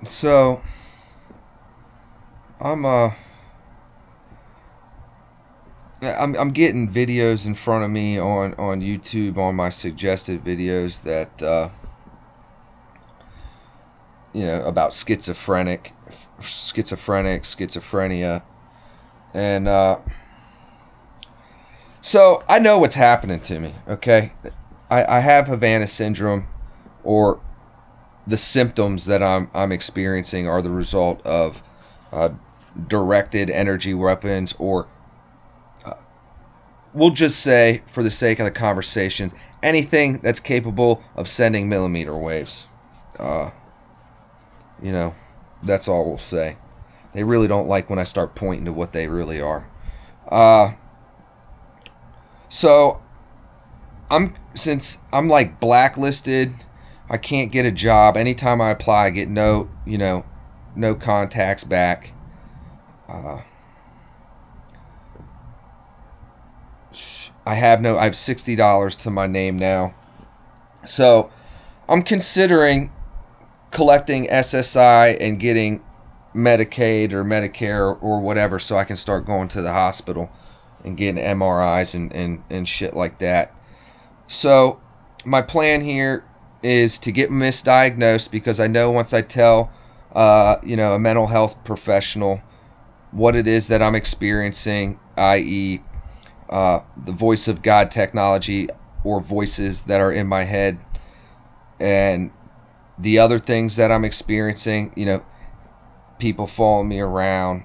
So I'm uh I'm getting videos in front of me on YouTube on my suggested videos that about schizophrenia, and so I know what's happening to me. Okay, I have Havana syndrome, or the symptoms that I'm experiencing are the result of uh, directed energy weapons, or we'll just say, for the sake of the conversations, anything that's capable of sending millimeter waves. Uh, you know, that's all we'll say. They really don't like when I start pointing to what they really are. Uh, so since I'm like blacklisted, I can't get a job. Anytime I apply, I get no contacts back. Uh, I have $60 to my name now. So I'm considering collecting SSI and getting Medicaid or Medicare or whatever, so I can start going to the hospital and getting MRIs and shit like that. So my plan here is to get misdiagnosed, because I know once I tell a mental health professional what it is that I'm experiencing, i.e., the voice of God technology, or voices that are in my head, and the other things that I'm experiencing, people following me around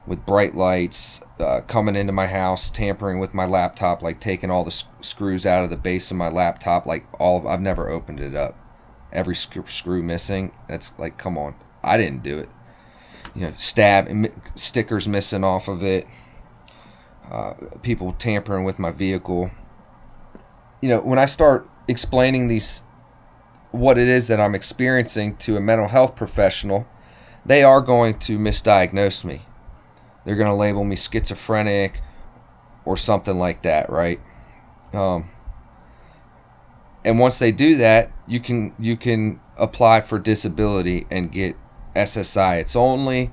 with bright lights, coming into my house, tampering with my laptop, like taking all the screws out of the base of my laptop, like I've never opened it up. Every screw missing. That's like, come on, I didn't do it. Stickers missing off of it. People tampering with my vehicle. When I start explaining what it is that I'm experiencing to a mental health professional, they are going to misdiagnose me. They're going to label me schizophrenic or something like that, right? And once they do that, you can apply for disability and get SSI. It's only,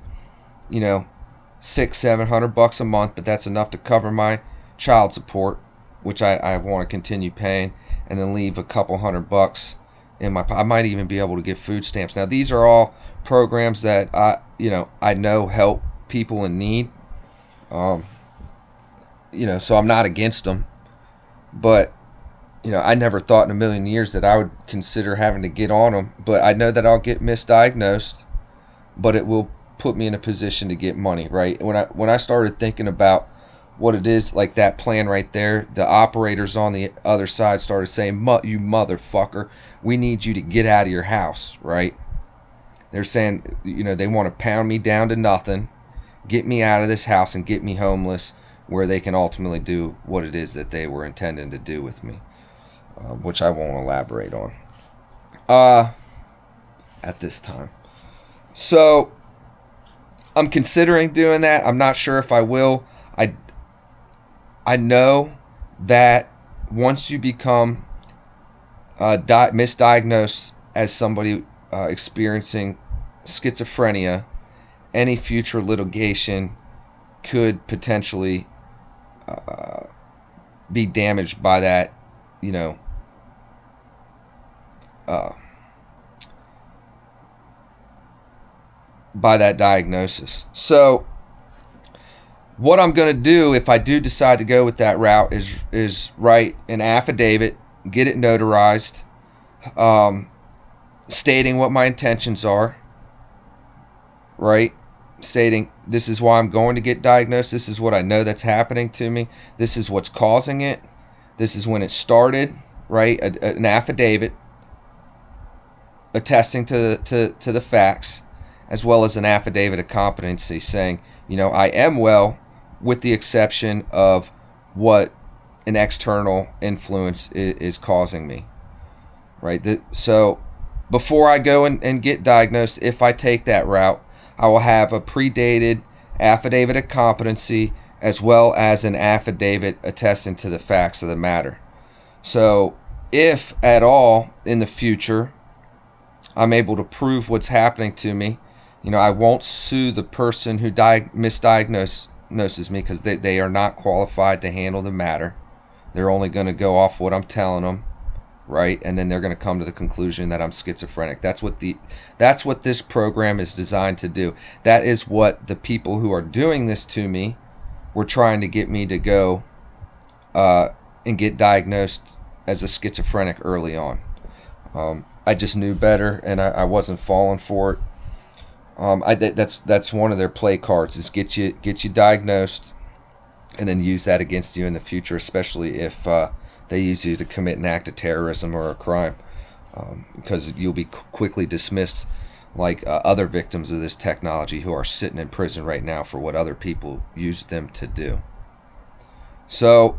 $600-700 a month, but that's enough to cover my child support, which I want to continue paying, and then leave a couple $100 in my. I might even be able to get food stamps. Now these are all programs that I know help people in need. So I'm not against them, but I never thought in a million years that I would consider having to get on them. But I know that I'll get misdiagnosed, but it will put me in a position to get money, right? When I started thinking about what it is, like that plan right there, the operators on the other side started saying, "You motherfucker, we need you to get out of your house," right? They're saying, they want to pound me down to nothing, get me out of this house and get me homeless, where they can ultimately do what it is that they were intending to do with me, which I won't elaborate on at this time. So I'm considering doing that. I'm not sure if I will. I know that once you become misdiagnosed as somebody experiencing schizophrenia, any future litigation could potentially be damaged by that, uh, by that diagnosis. So what I'm going to do, if I do decide to go with that route, is write an affidavit, get it notarized, stating what my intentions are, right? Stating, this is why I'm going to get diagnosed. This is what I know that's happening to me. This is what's causing it. This is when it started, right? An affidavit attesting to the facts, as well as an affidavit of competency saying, I am well, with the exception of what an external influence is causing me, right? So before I go and get diagnosed, if I take that route, I will have a predated affidavit of competency, as well as an affidavit attesting to the facts of the matter. So if at all in the future I'm able to prove what's happening to me. I won't sue the person who misdiagnoses me, because they are not qualified to handle the matter. They're only going to go off what I'm telling them, right? And then they're going to come to the conclusion that I'm schizophrenic. That's what this program is designed to do. That is what the people who are doing this to me were trying to get me to go and get diagnosed as a schizophrenic early on. I just knew better, and I wasn't falling for it. That's one of their play cards, is get you diagnosed, and then use that against you in the future, especially if they use you to commit an act of terrorism or a crime, because you'll be quickly dismissed, like other victims of this technology who are sitting in prison right now for what other people used them to do. So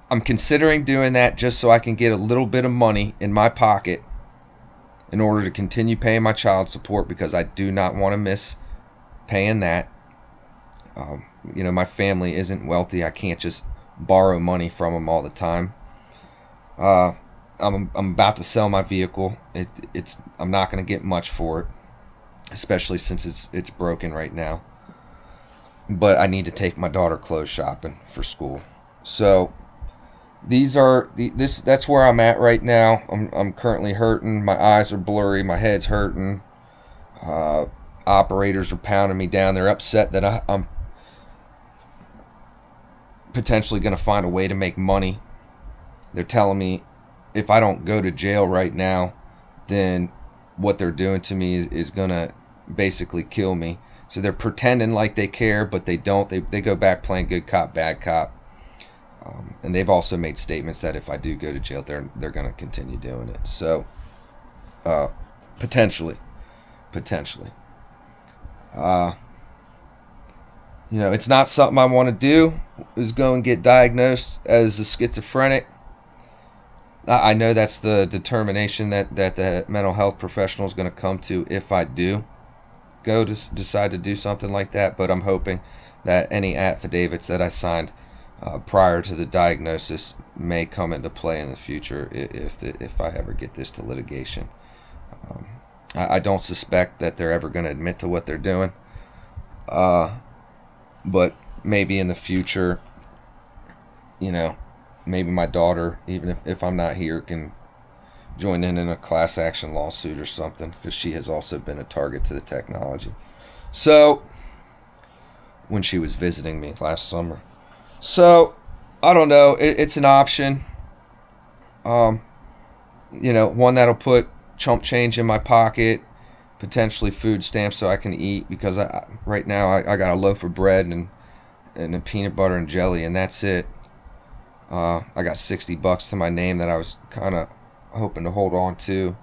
I'm considering doing that just so I can get a little bit of money in my pocket in order to continue paying my child support, because I do not want to miss paying that. My family isn't wealthy. I can't just borrow money from them all the time. I'm about to sell my vehicle. I'm not going to get much for it, especially since it's broken right now. But I need to take my daughter clothes shopping for school. So that's where I'm at right now. I'm currently hurting. My eyes are blurry. My head's hurting. Operators are pounding me down. They're upset that I'm potentially going to find a way to make money. They're telling me if I don't go to jail right now, then what they're doing to me is going to basically kill me. So they're pretending like they care, but they don't. They go back playing good cop, bad cop. And they've also made statements that if I do go to jail, they're going to continue doing it. So potentially. It's not something I want to do, is go and get diagnosed as a schizophrenic. I know that's the determination that the mental health professional is going to come to if I do go to decide to do something like that. But I'm hoping that any affidavits that I signed prior to the diagnosis may come into play in the future if I ever get this to litigation. I don't suspect that they're ever going to admit to what they're doing. But maybe in the future, maybe my daughter, even if I'm not here, can join in a class action lawsuit or something, because she has also been a target to the technology. So, when she was visiting me last summer. So, I don't know. It's an option. One that'll put chump change in my pocket, potentially food stamps so I can eat, because right now I got a loaf of bread and a peanut butter and jelly, and that's it. I got $60 to my name that I was kind of hoping to hold on to.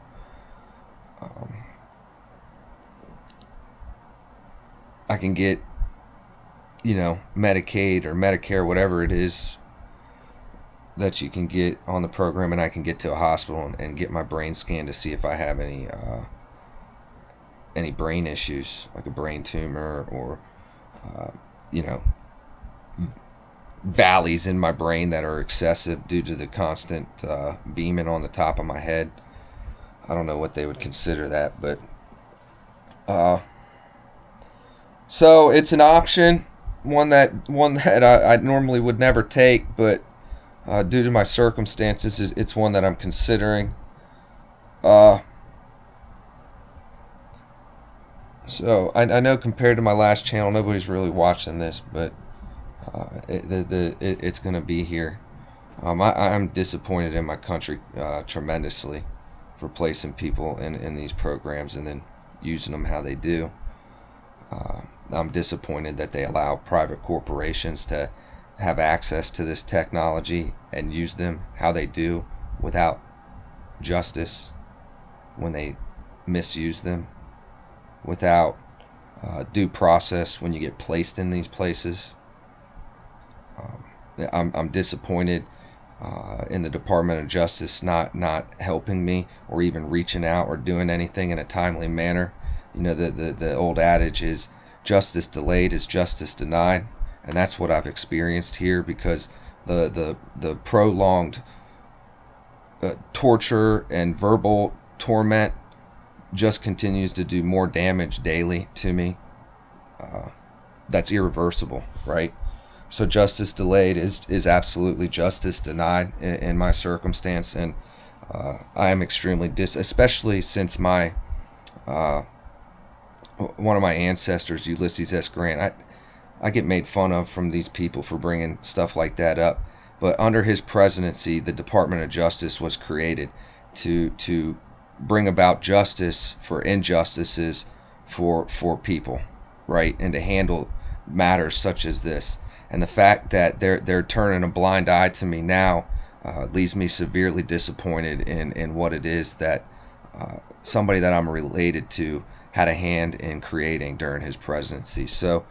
I can get, Medicaid or Medicare, whatever it is that you can get on the program, and I can get to a hospital and get my brain scanned to see if I have any brain issues, like a brain tumor or, valleys in my brain that are excessive due to the constant beaming on the top of my head. I don't know what they would consider that, but so it's an option, one that I normally would never take, but due to my circumstances, it's one that I'm considering. So I know compared to my last channel, nobody's really watching this, but it's going to be here. I'm disappointed in my country tremendously for placing people in these programs and then using them how they do. I'm disappointed that they allow private corporations to have access to this technology and use them how they do without justice when they misuse them, without due process when you get placed in these places. I'm disappointed in the Department of Justice not helping me or even reaching out or doing anything in a timely manner. The old adage is justice delayed is justice denied, and that's what I've experienced here, because the prolonged torture and verbal torment just continues to do more damage daily to me, that's irreversible, right? So justice delayed is absolutely justice denied in my circumstance, and I am extremely especially since my one of my ancestors, Ulysses S. Grant. I get made fun of from these people for bringing stuff like that up, but under his presidency, the Department of Justice was created to bring about justice for injustices for people, right, and to handle matters such as this. And the fact that they're turning a blind eye to me now leaves me severely disappointed in what it is that somebody that I'm related to had a hand in creating during his presidency. So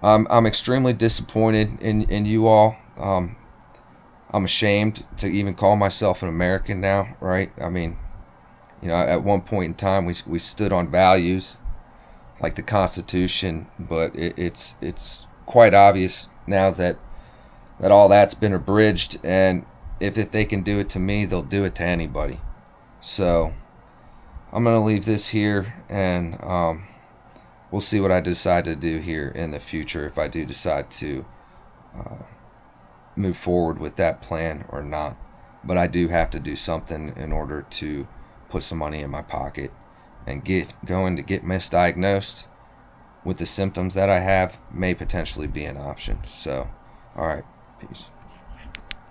I'm extremely disappointed in you all. I'm ashamed to even call myself an American now, right? I mean, at one point in time we stood on values like the Constitution, but it's quite obvious now that all that's been abridged, and if they can do it to me, they'll do it to anybody. So I'm gonna leave this here, and we'll see what I decide to do here in the future, if I do decide to move forward with that plan or not. But I do have to do something in order to put some money in my pocket, and going to get misdiagnosed with the symptoms that I have may potentially be an option. So, all right, peace.